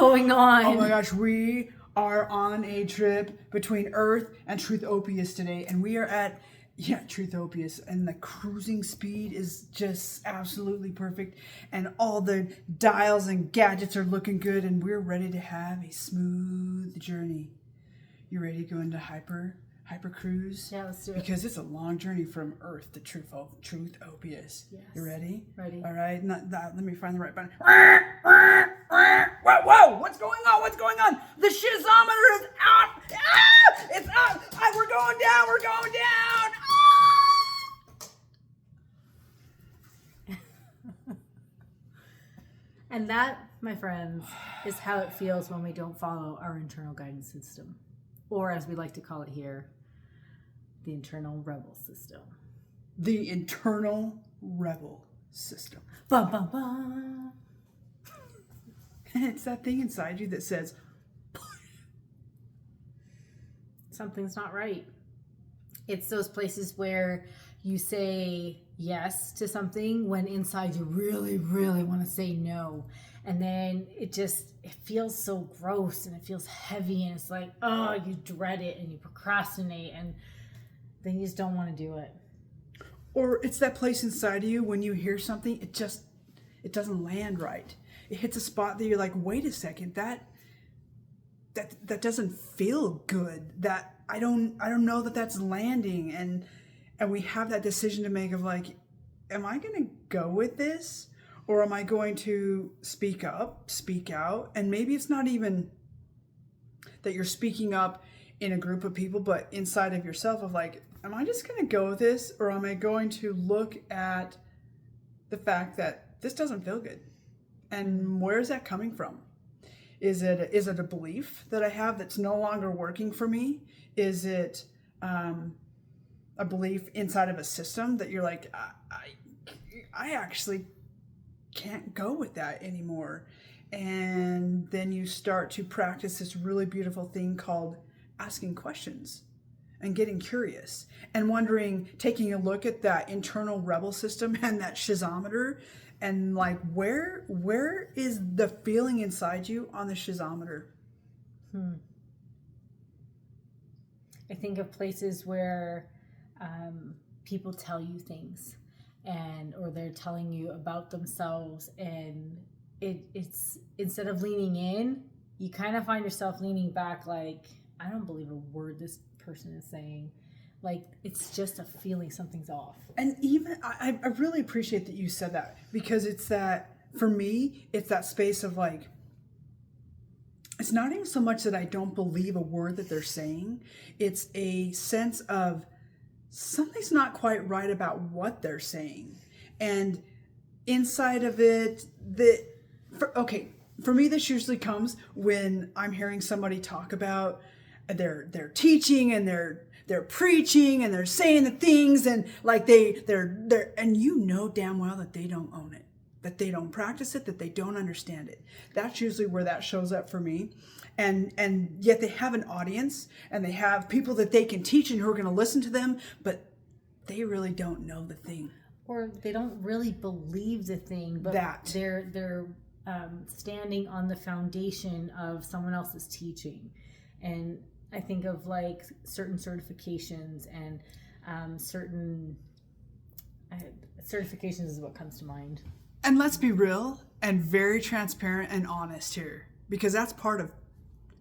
going on? Oh my gosh, we are on a trip between Earth and Truthopius today, and we are at Truthopius, and the cruising speed is just absolutely perfect, and all the dials and gadgets are looking good, and we're ready to have a smooth journey. You ready to go into hyper cruise? Yeah, let's do it. Because it's a long journey from Earth to Truthopius. Yes. You ready? Ready. All right. Let me find the right button. Whoa! What's going on? What's going on? The shizometer is out. Ah! It's up. We're going down. We're going down. Ah! And that, my friends, is how it feels when we don't follow our internal guidance system. Or as we like to call it here, the internal rebel system. The internal rebel system. Bum, bum, bum. And it's that thing inside you that says, something's not right. It's those places where you say yes to something when inside you really, really want to say no. And then it feels so gross and it feels heavy and it's like, oh, you dread it and you procrastinate and then you just don't want to do it. or it's that place inside of you when you hear something, it doesn't land right. It hits a spot that you're like, wait a second, that doesn't feel good. That I don't know that that's landing, and we have that decision to make of like, am I going to go with this, or am I going to speak up, speak out? And maybe it's not even that you're speaking up in a group of people, but inside of yourself of like, am I just going to go with this, or am I going to look at the fact that this doesn't feel good? And where is that coming from? Is it a belief that I have that's no longer working for me? Is it a belief inside of a system that you're like, I actually can't go with that anymore? And then you start to practice this really beautiful thing called asking questions and getting curious and wondering, taking a look at that internal rebel system and that shizometer, and like, where is the feeling inside you on the shizometer? I think of places where people tell you things, or they're telling you about themselves, and it's instead of leaning in, you kind of find yourself leaning back, like, I don't believe a word this person is saying. Like, it's just a feeling something's off. And even I really appreciate that you said that, because it's that, for me, it's that space of like, it's not even so much that I don't believe a word that they're saying. It's a sense of something's not quite right about what they're saying. And inside of it, for me, this usually comes when I'm hearing somebody talk about their teaching and they're preaching and they're saying the things, and like they're and you know damn well that they don't own it, that they don't practice it, that they don't understand it. That's usually where that shows up for me. And yet they have an audience and they have people that they can teach and who are going to listen to them, but they really don't know the thing. Or they don't really believe the thing, but they're standing on the foundation of someone else's teaching. And I think of like certain certifications and certain certifications is what comes to mind. And let's be real and very transparent and honest here, because that's part of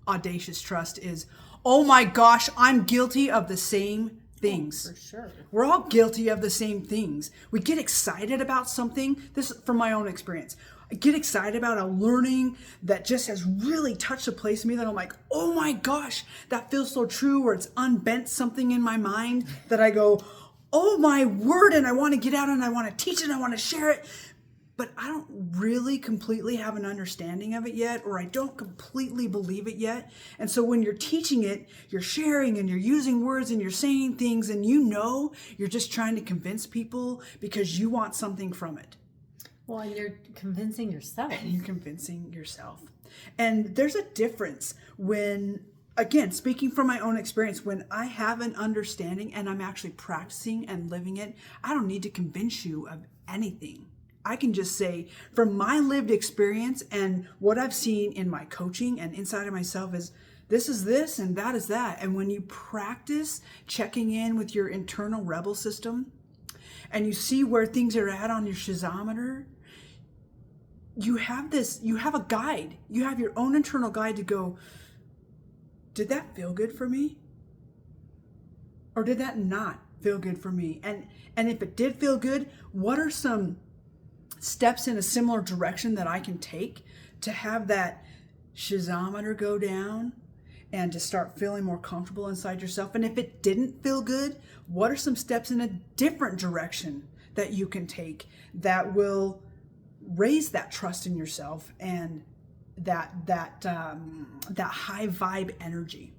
audacious trust is, oh my gosh, I'm guilty of the same things. Oh, for sure. We're all guilty of the same things. We get excited about something. This is from my own experience. I get excited about a learning that just has really touched a place in me that I'm like, oh my gosh, that feels so true, or it's unbent something in my mind that I go, oh my word, and I want to get out and I want to teach it and I want to share it. But I don't really completely have an understanding of it yet, or I don't completely believe it yet. And so when you're teaching it, you're sharing and you're using words and you're saying things, and you know you're just trying to convince people because you want something from it. Well, and you're convincing yourself. And you're convincing yourself. And there's a difference when, again, speaking from my own experience, when I have an understanding and I'm actually practicing and living it, I don't need to convince you of anything. I can just say from my lived experience and what I've seen in my coaching and inside of myself is this is this and that is that. And when you practice checking in with your internal rebel system and you see where things are at on your shizometer, you have a guide. You have your own internal guide to go, did that feel good for me? Or did that not feel good for me? And if it did feel good, what are some steps in a similar direction that I can take to have that shizometer go down and to start feeling more comfortable inside yourself? And if it didn't feel good, what are some steps in a different direction that you can take that will raise that trust in yourself and that high vibe energy?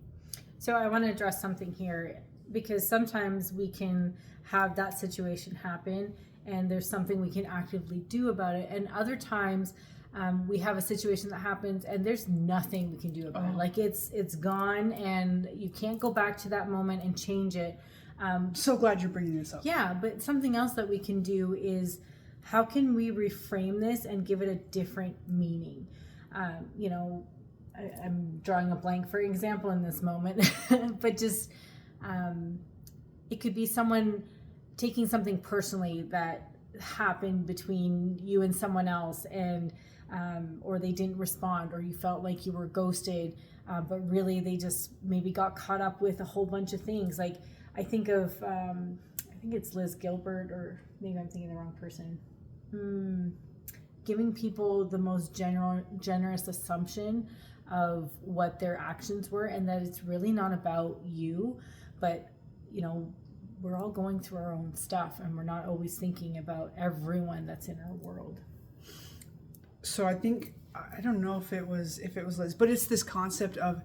So I want to address something here, because sometimes we can have that situation happen and there's something we can actively do about it, and other times we have a situation that happens and there's nothing we can do about it. Like it's gone and you can't go back to that moment and change it. So glad you're bringing this up. Yeah, but something else that we can do is, how can we reframe this and give it a different meaning? I'm drawing a blank for example in this moment, but just it could be someone taking something personally that happened between you and someone else, and or they didn't respond, or you felt like you were ghosted, but really they just maybe got caught up with a whole bunch of things. Like I think of I think it's Liz Gilbert, or maybe I'm thinking the wrong person. Giving people the most generous assumption of what their actions were, and that it's really not about you, but we're all going through our own stuff and we're not always thinking about everyone that's in our world. So I think, I don't know if it was Liz, but it's this concept of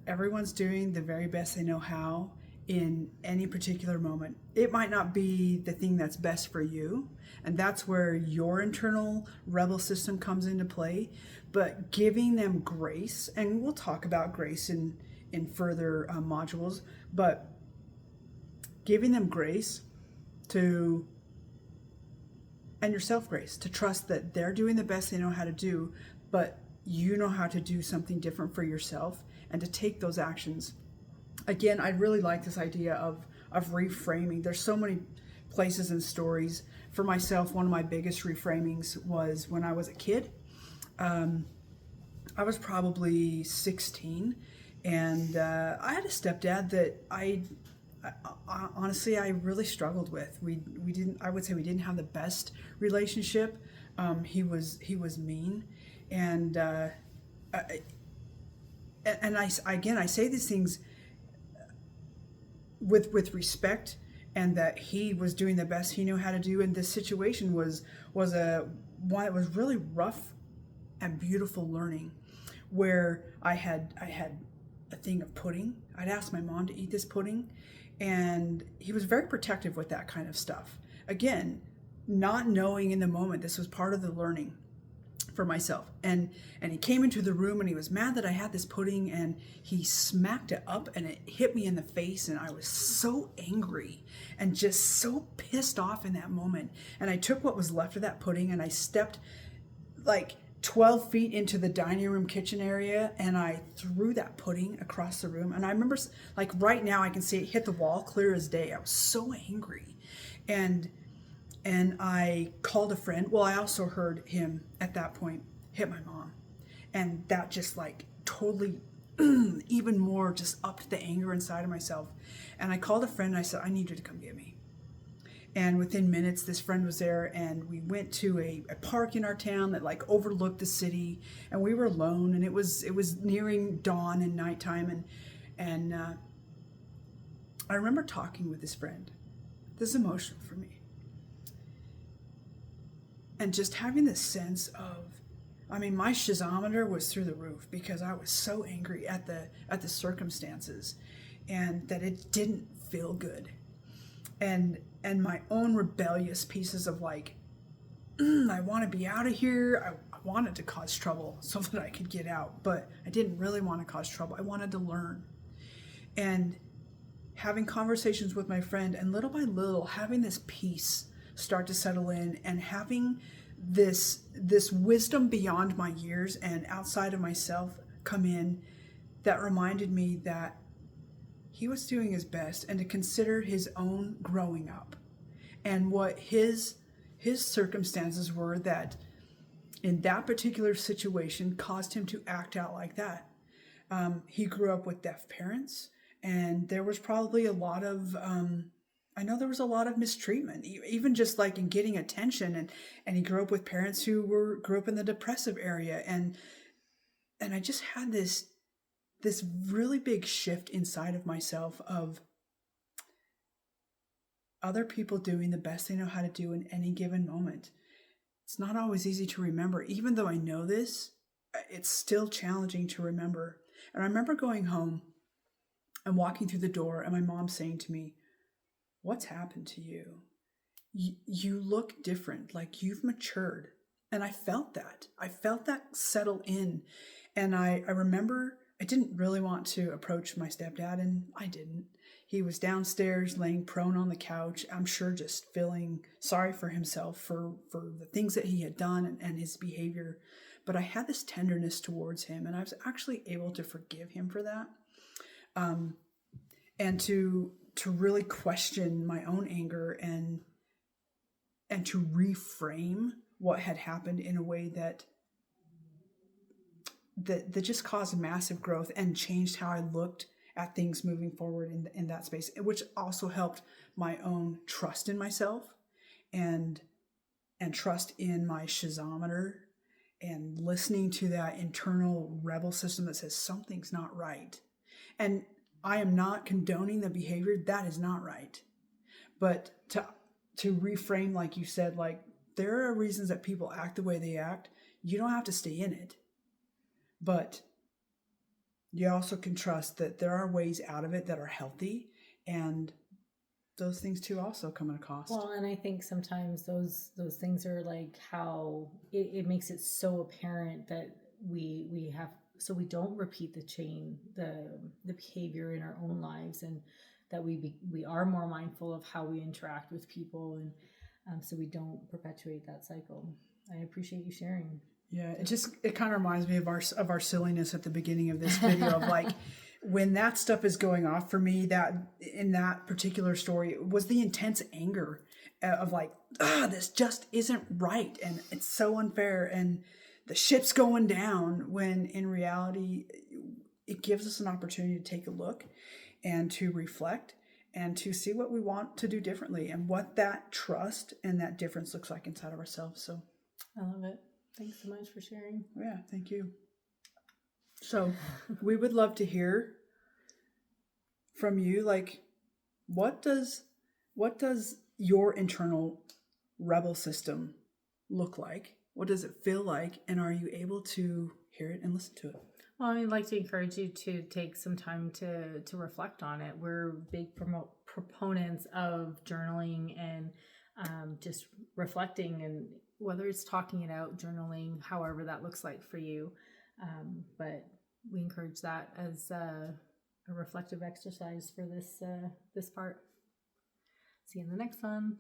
everyone's doing the very best they know how in any particular moment. It might not be the thing that's best for you, and that's where your internal rebel system comes into play, but giving them grace, and we'll talk about grace in further modules, but giving them grace to, and yourself grace, to trust that they're doing the best they know how to do, but you know how to do something different for yourself and to take those actions. Again, I really like this idea of reframing. There's so many places and stories. For myself, one of my biggest reframings was when I was a kid. I was probably 16, and I had a stepdad that I honestly really struggled with. I would say we didn't have the best relationship. He was mean, and I say these things with respect, and that he was doing the best he knew how to do. And this situation was one that was really rough and beautiful learning, where I had a thing of pudding. I'd asked my mom to eat this pudding, and he was very protective with that kind of stuff. Again, not knowing in the moment, this was part of the learning for myself. And he came into the room and he was mad that I had this pudding, and he smacked it up and it hit me in the face, and I was so angry and just so pissed off in that moment. And I took what was left of that pudding and I stepped like 12 feet into the dining room kitchen area, and I threw that pudding across the room. And I remember, like right now I can see it hit the wall clear as day. I was so angry. And I called a friend. Well, I also heard him at that point hit my mom. And that just like totally even more just upped the anger inside of myself. And I called a friend and I said, I need you to come get me. And within minutes, this friend was there, and we went to a park in our town that like overlooked the city, and we were alone, and it was nearing dawn and nighttime, and I remember talking with this friend. This is emotional for me. And just having this sense of, my shizometer was through the roof because I was so angry at the circumstances, and that it didn't feel good. And my own rebellious pieces of like, I want to be out of here. I wanted to cause trouble so that I could get out, but I didn't really want to cause trouble. I wanted to learn. And having conversations with my friend, and little by little having this peace start to settle in, and having this wisdom beyond my years and outside of myself come in, that reminded me that he was doing his best, and to consider his own growing up and what his circumstances were that in that particular situation caused him to act out like that. He grew up with deaf parents, and there was probably a lot of I know there was a lot of mistreatment, even just like in getting attention, and he grew up with parents who grew up in the depressive area, and I just had this really big shift inside of myself of other people doing the best they know how to do in any given moment. It's not always easy to remember. Even though I know this, it's still challenging to remember. And I remember going home and walking through the door and my mom saying to me, "What's happened to you? You look different, like you've matured." And I felt that. I felt that settle in. And I remember I didn't really want to approach my stepdad, and I didn't. He was downstairs laying prone on the couch, I'm sure just feeling sorry for himself for the things that he had done and his behavior. But I had this tenderness towards him, and I was actually able to forgive him for that. And to really question my own anger and to reframe what had happened in a way that just caused massive growth and changed how I looked at things moving forward in that space, which also helped my own trust in myself and trust in my shazometer, and listening to that internal rebel system that says something's not right. And I am not condoning the behavior. That is not right. But to reframe, like you said, like there are reasons that people act the way they act. You don't have to stay in it. But you also can trust that there are ways out of it that are healthy, and those things too also come at a cost. Well, and I think sometimes those things are like how it makes it so apparent that we have, so we don't repeat the behavior in our own lives, and that we are more mindful of how we interact with people, and so we don't perpetuate that cycle. I appreciate you sharing. Yeah, it kind of reminds me of our silliness at the beginning of this video of like when that stuff is going off for me, that in that particular story was the intense anger of like, this just isn't right, and it's so unfair, and the ship's going down, when in reality it gives us an opportunity to take a look and to reflect and to see what we want to do differently and what that trust and that difference looks like inside of ourselves. So I love it. Thanks so much for sharing. Yeah, thank you. So we would love to hear from you. Like, what does your internal rebel system look like? What does it feel like? And are you able to hear it and listen to it? Well, I'd like to encourage you to take some time to reflect on it. We're big proponents of journaling and just reflecting, and whether it's talking it out, journaling, however that looks like for you. But we encourage that as a reflective exercise for this part. See you in the next one.